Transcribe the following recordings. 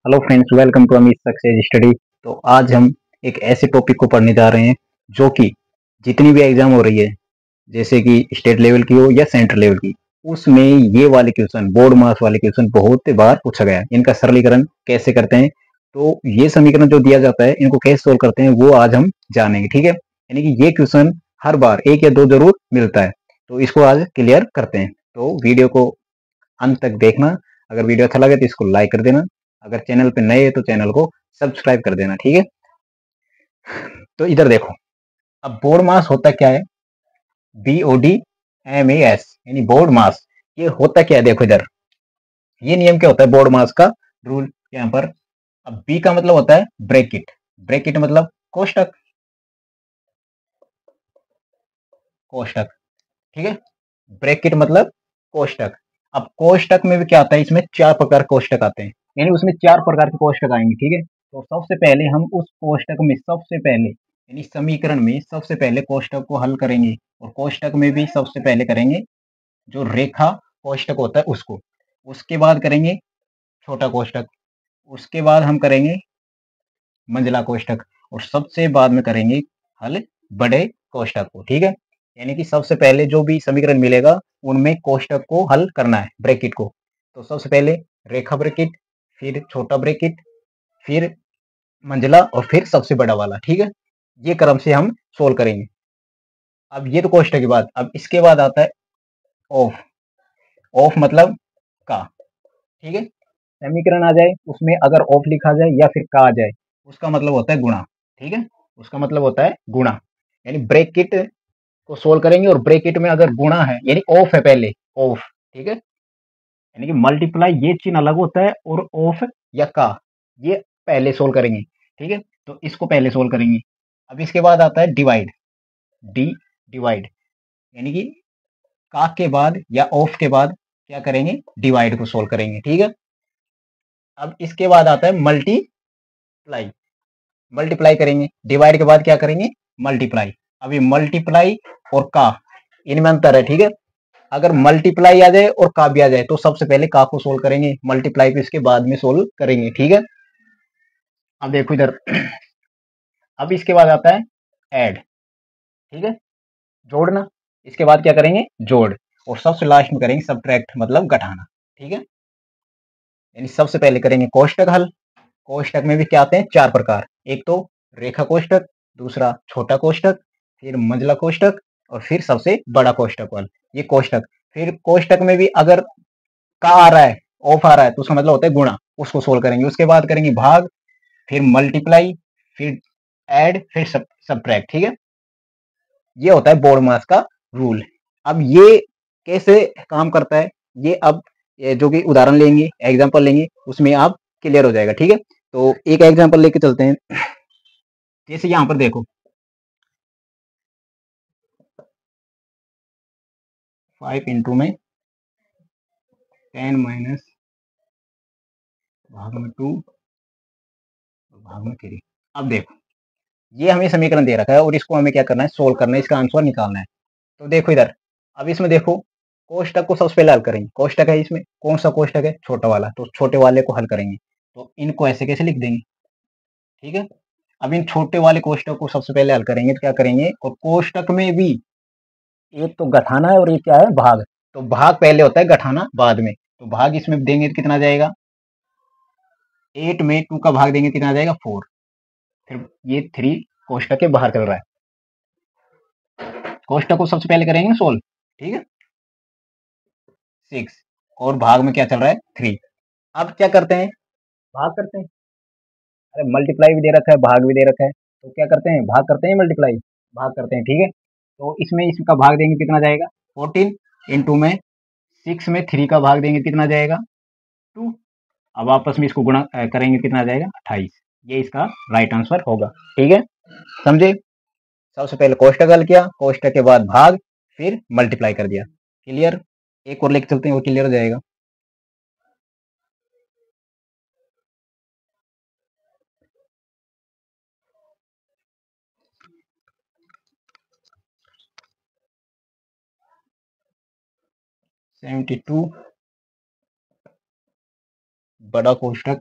Hello friends, welcome to Amit success study. तो आज हम एक ऐसे टॉपिक को पढ़ने जा रहे हैं जो कि जितनी भी एग्जाम हो रही है, जैसे कि स्टेट लेवल की हो या सेंट्रल लेवल की, उसमें ये वाले क्वेश्चन, बोर्ड मार्क्स वाले क्वेश्चन बहुत बार पूछा गया है। इनका सरलीकरण कैसे करते हैं, तो ये समीकरण जो दिया जाता है इनको कैसे सोल्व करते हैं वो आज हम जानेंगे। ठीक है, यानी कि ये क्वेश्चन हर बार एक या दो जरूर मिलता है, तो इसको आज क्लियर करते हैं। तो वीडियो को अंत तक देखना। अगर वीडियो अच्छा लगे तो इसको लाइक कर देना। अगर चैनल पे नए है तो चैनल को सब्सक्राइब कर देना। ठीक है, तो इधर देखो, अब बोर्ड मास होता क्या है? BOD MAS, यानी बोर्ड मास। ये होता क्या है? देखो इधर, ये नियम क्या होता है बोर्ड मास का, रूल यहाँ पर। अब बी का मतलब होता है ब्रैकेट। ब्रैकेट मतलब कोष्टक। कोष्टक, ठीक है, ब्रैकेट मतलब कोष्टक। अब कोष्टक में भी क्या आता है? इसमें चार प्रकार कोष्टक आते हैं, यानी उसमें चार प्रकार के कोष्टक आएंगे। ठीक है, तो सबसे पहले हम उस कोष्टक में सबसे पहले, यानी समीकरण में सबसे पहले कोष्टक को हल करेंगे, और कोष्टक में भी सबसे पहले करेंगे जो रेखा कोष्टक होता है उसको। उसके बाद करेंगे छोटा कोष्टक, उसके बाद हम करेंगे मंझला कोष्टक, और सबसे बाद में करेंगे हल बड़े कोष्टक को। ठीक है, यानी कि सबसे पहले जो भी समीकरण मिलेगा उनमें कोष्टक को हल करना है, ब्रैकेट को। तो सबसे पहले रेखा ब्रैकेट, फिर छोटा ब्रैकेट, फिर मंझला, और फिर सबसे बड़ा वाला। ठीक है, ये क्रम से हम सोल्व करेंगे। अब ये तो कोष्टक की बात। अब इसके बाद आता है ऑफ। ऑफ मतलब का। ठीक है, समीकरण आ जाए उसमें अगर ऑफ लिखा जाए या फिर का आ जाए, उसका मतलब होता है गुणा। ठीक है, उसका मतलब होता है गुणा, यानी ब्रैकेट को सोल्व करेंगे और ब्रैकेट में अगर गुणा है यानी ऑफ है पहले, ऑफ। ठीक है, यानी कि मल्टीप्लाई ये चिन्ह अलग होता है, और ऑफ या का ये पहले सोल्व करेंगे। ठीक है, तो इसको पहले सोल्व करेंगे। अब इसके बाद आता है डिवाइड। डी डिवाइड, यानी कि का के बाद या ऑफ के बाद क्या करेंगे? डिवाइड को सोल्व करेंगे। ठीक है, अब इसके बाद आता है मल्टीप्लाई। मल्टीप्लाई करेंगे, डिवाइड के बाद क्या करेंगे? मल्टीप्लाई। अभी मल्टीप्लाई और का, इनमें अंतर है। ठीक है, अगर मल्टीप्लाई आ जाए और का भी आ जाए तो सबसे पहले का को सोल्व करेंगे, मल्टीप्लाई को इसके बाद में सोल्व करेंगे। ठीक है, अब देखो इधर, अब इसके बाद आता है ऐड। ठीक है, जोड़ना। इसके बाद क्या करेंगे? जोड़। और सबसे लास्ट में करेंगे सब्ट्रैक्ट, मतलब घटाना। ठीक है, यानी सबसे पहले करेंगे कोष्टक हल। कोष्टक में भी क्या आते हैं? चार प्रकार। एक तो रेखा कोष्टक, दूसरा छोटा कोष्टक, फिर मंझला कोष्टक, और फिर सबसे बड़ा कोष्टक वाला, ये कोष्टक। फिर कोष्टक में भी अगर का आ रहा है, ऑफ आ रहा है, तो उसका मतलब होता है गुणा, उसको सोल्व करेंगे। उसके बाद करेंगे भाग, फिर मल्टीप्लाई, फिर ऐड, फिर सब्ट्रैक्ट। ठीक है, ये होता है बोर्ड मास का रूल। अब ये कैसे काम करता है, ये अब ये जो कि उदाहरण लेंगे, एग्जांपल लेंगे, उसमें आप क्लियर हो जाएगा। ठीक है, तो एक एग्जांपल लेके चलते हैं। जैसे यहां पर देखो, 5 इंटू में 10 माइनस भाग में 2 भाग में 3। अब देखो, ये हमें समीकरण दे रखा है और इसको हमें क्या करना है? सोल्व करना है, इसका आंसर निकालना है। तो देखो इधर, अब इसमें देखो, कोष्टक को सबसे पहले हल करेंगे। कोष्टक है, इसमें कौन सा कोष्टक है? छोटा वाला, तो छोटे वाले को हल करेंगे। तो इनको ऐसे कैसे लिख देंगे? ठीक है, अब इन छोटे वाले कोष्टक को सबसे पहले हल करेंगे, तो क्या करेंगे? और कोष्टक में भी एक तो घटाना है और एक क्या है? भाग। तो भाग पहले होता है, घटाना बाद में। तो भाग इसमें देंगे तो कितना जाएगा? 8 में 2 का भाग देंगे कितना जाएगा? 4। फिर ये 3 कोष्टक के बाहर चल रहा है। कोष्टक को सबसे पहले करेंगे सोल्व। ठीक है, 6, और भाग में क्या चल रहा है? 3। अब क्या करते हैं? भाग करते हैं। अरे मल्टीप्लाई भी दे रखा है, भाग भी दे रखा है, तो क्या करते हैं? भाग करते हैं, मल्टीप्लाई भाग करते हैं। ठीक है, तो इसमें इसका भाग देंगे कितना जाएगा? 14 इंटू में 6 में 3 का भाग देंगे कितना जाएगा? 2। अब आपस में इसको गुणा करेंगे कितना जाएगा? 28। ये इसका राइट आंसर होगा। ठीक है, समझे? सबसे पहले कोष्टक हल किया, कोष्टक के बाद भाग, फिर मल्टीप्लाई कर दिया। क्लियर? एक और लेके चलते हैं, वो क्लियर हो जाएगा। सेवेंटी टू बड़ा कोष्टक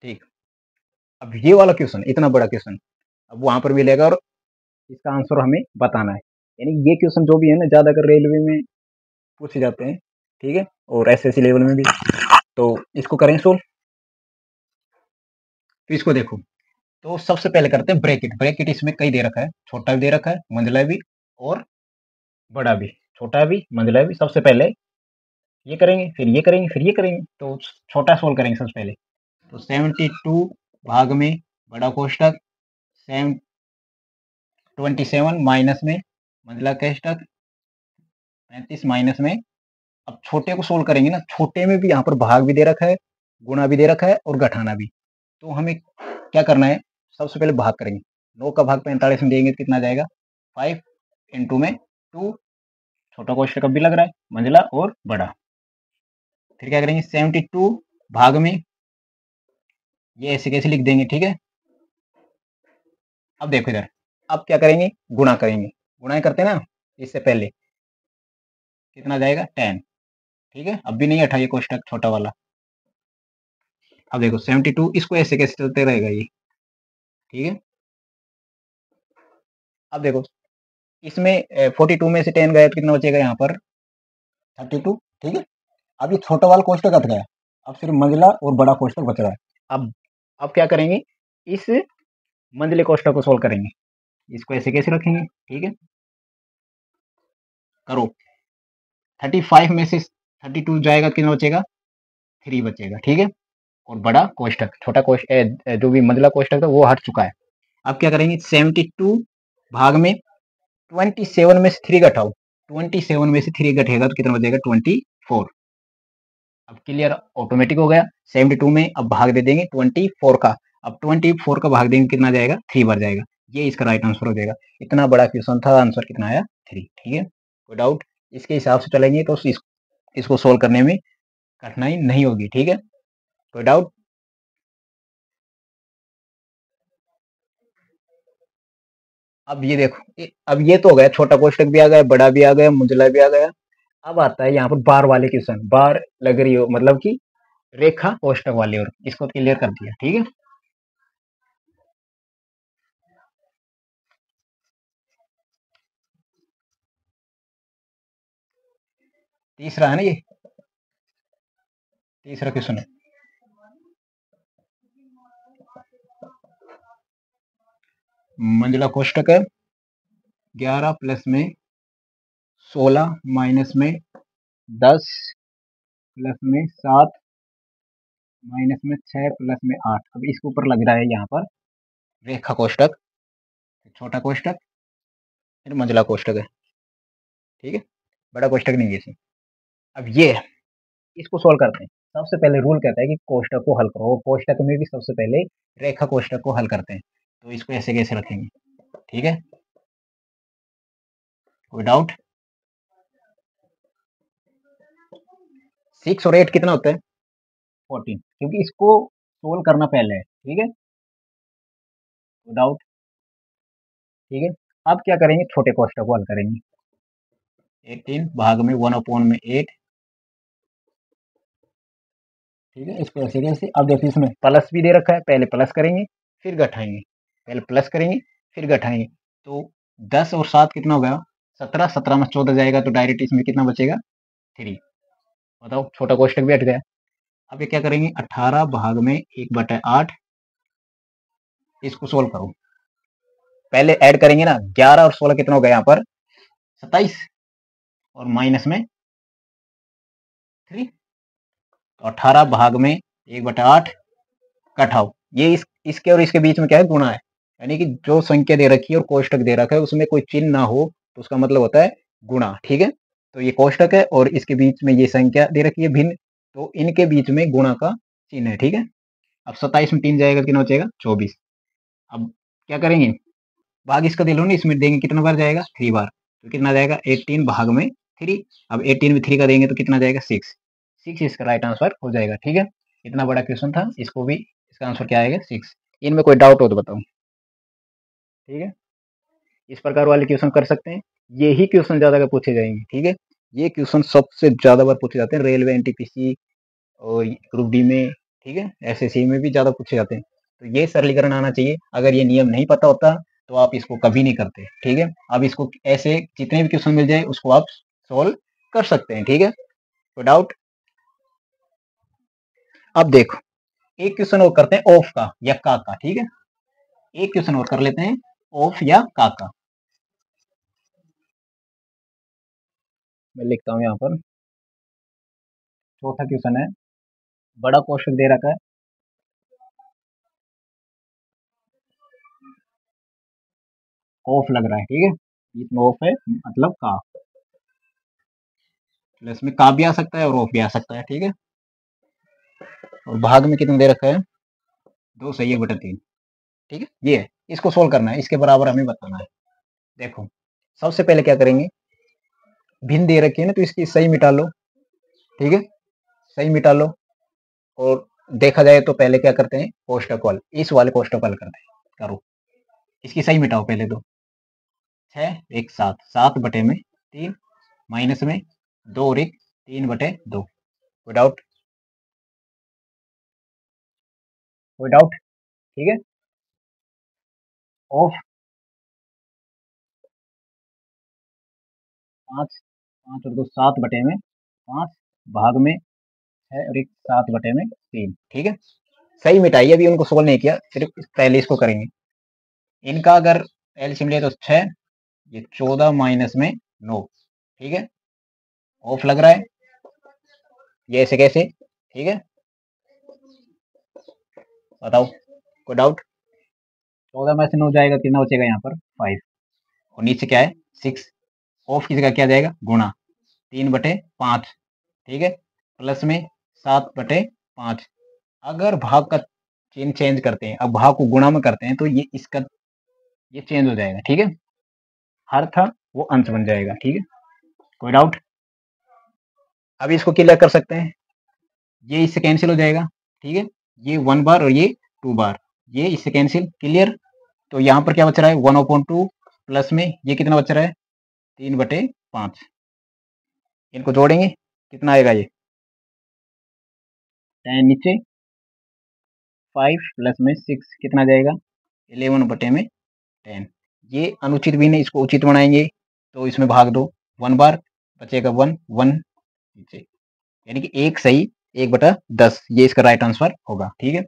ठीक। अब ये वाला क्वेश्चन, इतना बड़ा क्वेश्चन, अब वहां पर मिलेगा और इसका आंसर हमें बताना है। यानी ये क्वेश्चन जो भी है ना, ज्यादातर रेलवे में पूछे जाते हैं, ठीक है, और एसएससी लेवल में भी। तो इसको करें सोल्व। तो इसको देखो, तो सबसे पहले करते हैं ब्रैकेट। ब्रैकेट इसमें कई दे रखा है, छोटा भी दे रखा है, मंझला भी और बड़ा भी। छोटा भी, मंझला भी। सबसे पहले ये करेंगे, फिर ये करेंगे, फिर ये करेंगे। तो छोटा सोल्व करेंगे सबसे पहले। तो 72 भाग में बड़ा कोष्टक, 27 माइनस में मंझला कोष्टक, 35 माइनस में। अब छोटे को सोल्व करेंगे ना, छोटे में भी यहाँ पर भाग भी दे रखा है, गुणा भी दे रखा है और घटाना भी। तो हमें क्या करना है, सबसे पहले भाग करेंगे। 9 का भाग 45 में देंगे तो कितना जाएगा, 5 इंटू में 2। छोटा कोष्टक अब भी लग रहा है, मंझला और बड़ा। फिर क्या करेंगे, 72 भाग में, ये ऐसे कैसे लिख देंगे, ठीक है। अब देखो इधर, अब क्या करेंगे, गुणा करेंगे। गुणा करते हैं ना, इससे पहले कितना जाएगा, 10। ठीक है, अब भी नहीं हटा ये कोष्टक छोटा वाला। अब देखो 72, इसको ऐसे कैसे चलते रहेगा ये, ठीक है। अब देखो इसमें 42 में से 10 गया तो कितना बचेगा यहाँ पर, 32। ठीक है, अब ये छोटा वाला कोष्टक हट गया, अब सिर्फ मंझला और बड़ा कोष्टक बच रहा है। अब क्या करेंगे, इस मंझले कोष्टक को सोल्व करेंगे। इसको ऐसे कैसे रखेंगे, ठीक है, करो। 35 में से 32 जाएगा तो कितना बचेगा, 3 बचेगा, ठीक है। और बड़ा कोष्टक, छोटा कोष्टक जो भी मंझला कोष्टक था वो हट चुका है। अब क्या करेंगे, 72 भाग में 27 में से 3 घटाओ। 27 में से 3 घटेगा तो कितना बचेगा, 24। अब क्लियर, ऑटोमेटिक हो गया। 72 में अब भाग दे देंगे 24 का। अब 24 का भाग देंगे कितना जाएगा, 3 बार जाएगा। ये इसका राइट आंसर हो जाएगा। इतना बड़ा क्वेश्चन था, आंसर कितना आया, 3। ठीक है, कोई डाउट, इसके हिसाब से चलेंगे तो इसको सोल्व करने में कठिनाई नहीं होगी। ठीक है, कोई डाउट। अब ये देखो, अब ये तो हो गया, छोटा कोष्टक भी आ गया, बड़ा भी आ गया, मंझला भी आ गया। अब आता है यहाँ पर बार वाले क्वेश्चन, बार लग रही हो मतलब कि रेखा कोष्टक वाले, और इसको क्लियर कर दिया। ठीक है, तीसरा है ना ये, तीसरा क्वेश्चन है। मंझला कोष्टक है, 11 प्लस में 16 माइनस में 10 प्लस में 7 माइनस में 6 प्लस में 8। अब इसके ऊपर लग रहा है यहाँ पर रेखा कोष्टक, छोटा कोष्टक, फिर मंझला कोष्टक है। ठीक है, बड़ा कोष्टक नहीं है इसमें। अब ये इसको सोल्व करते हैं। सबसे पहले रूल कहता है कि कोष्टक को हल करो, और कोष्टक में भी सबसे पहले रेखा कोष्टक को हल करते हैं। तो इसको ऐसे कैसे रखेंगे, ठीक है, कोई डाउट। 6 और 8 कितना होता है, 14, क्योंकि इसको सोल्व करना पहले है। ठीक है, कोई डाउट। ठीक है, अब क्या करेंगे, छोटे कोष्टक को हल करेंगे। 18 भाग में 1 में 8। ठीक है, इसको ऐसे कैसे, अब देखिए इसमें प्लस भी दे रखा है, पहले प्लस करेंगे फिर घटाएंगे, पहले प्लस करेंगे फिर घटाएंगे। तो 10 और 7 कितना हो गया, 17। 17 में 14 जाएगा तो डायरेक्ट इसमें कितना बचेगा, 3। बताओ, छोटा कोष्टक भी हट गया। अब ये क्या करेंगे, 18 भाग में 1/8, इसको सोल्व करो। पहले ऐड करेंगे ना, 11 और 16 कितना हो गया यहाँ पर, 27, और माइनस में 3। तो 18 भाग में 1/8 घटाओ। ये इसके और इसके बीच में क्या है, गुणा है। यानी कि जो संख्या दे रखी है और कोष्टक दे रखा है उसमें कोई चिन्ह ना हो तो उसका मतलब होता है गुणा। ठीक है, तो ये कोष्टक है और इसके बीच में ये संख्या दे रखी है भिन्न, तो इनके बीच में गुणा का चिन्ह है। ठीक है, अब 27 में 3 जाएगा, कितना बचेगा, 24। अब क्या करेंगे, भाग इसका दे लो ना, इसमें देंगे कितना बार जाएगा, 3 बार। तो कितना जाएगा, 18 भाग में 3। अब 18 में 3 का देंगे तो कितना जाएगा, 6। 6 इसका राइट आंसर हो जाएगा। ठीक है, इतना बड़ा क्वेश्चन था, इसको भी इसका आंसर क्या आएगा, 6। इनमें कोई डाउट हो तो बताओ। ठीक है, इस प्रकार वाले क्वेश्चन कर सकते हैं, यही क्वेश्चन ज्यादा पूछे जाएंगे। ठीक है, ये क्वेश्चन सबसे ज्यादा बार पूछे जाते हैं रेलवे, एनटीपीसी और ग्रुप डी में, ठीक है, एसएससी में भी ज़्यादा पूछे जाते हैं। तो ये सरलीकरण आना चाहिए। अगर ये नियम नहीं पता होता तो आप इसको कभी नहीं करते। ठीक है, अब इसको ऐसे जितने भी क्वेश्चन मिल जाए उसको आप सोल्व कर सकते हैं। ठीक है, तो डाउट। अब देखो, एक क्वेश्चन और करते हैं ऑफ का या का। ठीक है, एक क्वेश्चन और कर लेते हैं ऑफ या का। मैं लिखता हूँ यहाँ पर। चौथा क्वेश्चन है, बड़ा कोष्ठक दे रखा है, ऑफ लग रहा है। ठीक है, इसमें ऑफ है मतलब का, प्लस में का भी आ सकता है और ऑफ भी आ सकता है। ठीक है, और भाग में कितना दे रखा है, 2 सही 1/3। ठीक है, ये है, इसको सोल्व करना है, इसके बराबर हमें बताना है। देखो, सबसे पहले क्या करेंगे, भिन्न दे रखी है ना, तो इसकी सही मिटा लो। ठीक है, सही मिटा लो। और देखा जाए तो पहले क्या करते हैं, कोष्ठक वाले, इस वाले कोष्ठक वाले करते हैं। करो, इसकी सही मिटाओ पहले तो। 6 1 7, 7/3 माइनस में 2 और 1 3/2। कोई डाउट? कोई डाउट? ठीक है, ऑफ 5, 5 और 2 7/5, भाग में 6 और 1 7/3। ठीक है, सही मिटाइए, अभी उनको सोल्व नहीं किया, सिर्फ पहले इसको करेंगे। इनका अगर एलसीएम लिया तो 6, ये 14 माइनस में 9। ठीक है, ऑफ लग रहा है, ये ऐसे कैसे? ठीक है, बताओ, कोई डाउट? 14 में से 9 जाएगा, कितना बचेगा यहाँ पर? 5, और नीचे क्या है? 6। ऑफ की जगह क्या जाएगा? गुणा 3/5। ठीक है, प्लस में 7/5। अगर भाग का चिन्ह चेंज करते हैं, अब भाग को गुणा में करते हैं, तो ये इसका ये चेंज हो जाएगा। ठीक है, हर था वो अंश बन जाएगा। ठीक है, कोई डाउट? अभी इसको क्लियर कर सकते हैं, ये इससे कैंसिल हो जाएगा। ठीक है, ये 1 बार और ये 2 बार, ये इससे कैंसिल। क्लियर? तो यहाँ पर क्या बच रहा है? 1/2 प्लस में ये कितना बच रहा है? 3/5। इनको जोड़ेंगे, कितना आएगा? ये 10 नीचे, 5 प्लस में 6 कितना जाएगा? 11/10। ये अनुचित भी नहीं, इसको उचित बनाएंगे तो इसमें भाग दो, 1 बार बचेगा 1 1 नीचे, यानी कि 1 सही 1/10, ये इसका राइट आंसर होगा। ठीक है,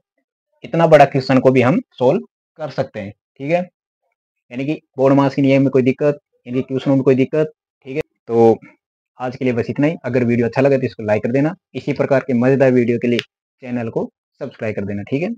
इतना बड़ा क्वेश्चन को भी हम सोल्व कर सकते हैं। ठीक है, यानी कि बोर्ड मास के नियम में कोई दिक्कत, यानी क्वेश्चन में कोई दिक्कत। ठीक है, तो आज के लिए बस इतना ही। अगर वीडियो अच्छा लगा तो इसको लाइक कर देना। इसी प्रकार के मजेदार वीडियो के लिए चैनल को सब्सक्राइब कर देना। ठीक है।